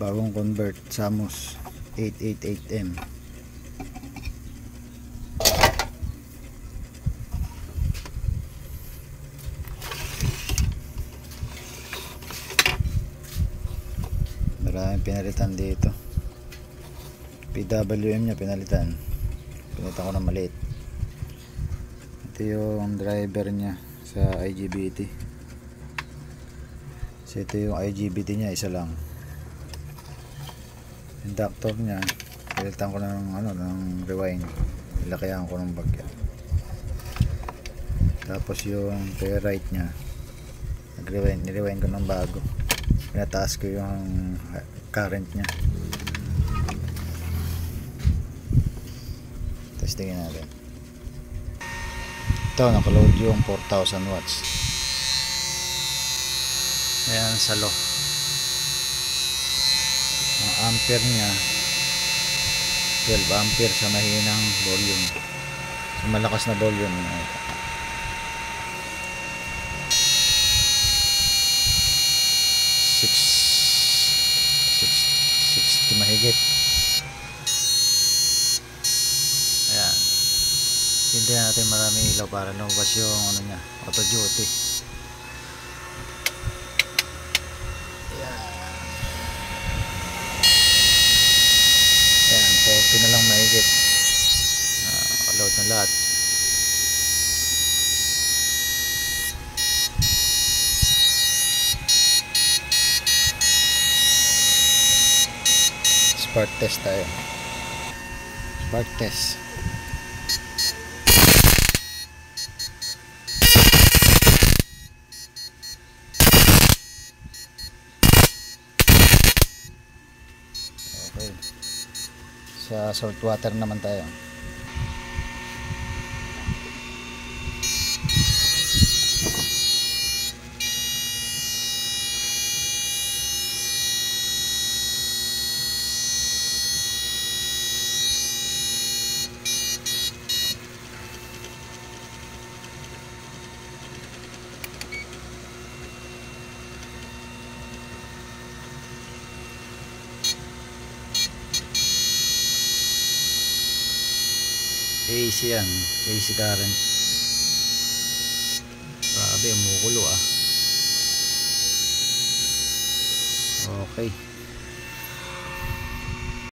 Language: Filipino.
bagong convert Samus 888M. Maraming pinalitan dito. PWM nya pinalitan ko na maliit. Ito yung driver nya sa IGBT. So ito yung IGBT nya, isa lang. Inductor nya pinalitan ko ng rewind, nilakayan ko ng bagya. Tapos yung ferrite nya nirewind ko ng bago, pinataas ko yung current nya. Testingin natin. Ito, nakaload yung 4,000 watts. Ayan sa low. Ang ampere nya 12 ampere sa mahinang volume. Sa malakas na volume, 60 mahigit. Ayan. Hindi natin maraming ilaw para lumabas yung nya, auto duty. Ayan, 40 na lang mahigit. Load na lahat. Spark test tayo. Spark test. Okay. Sa salt water naman tayo. AC yan, AC current. Grabe, umukulo ah. Okay.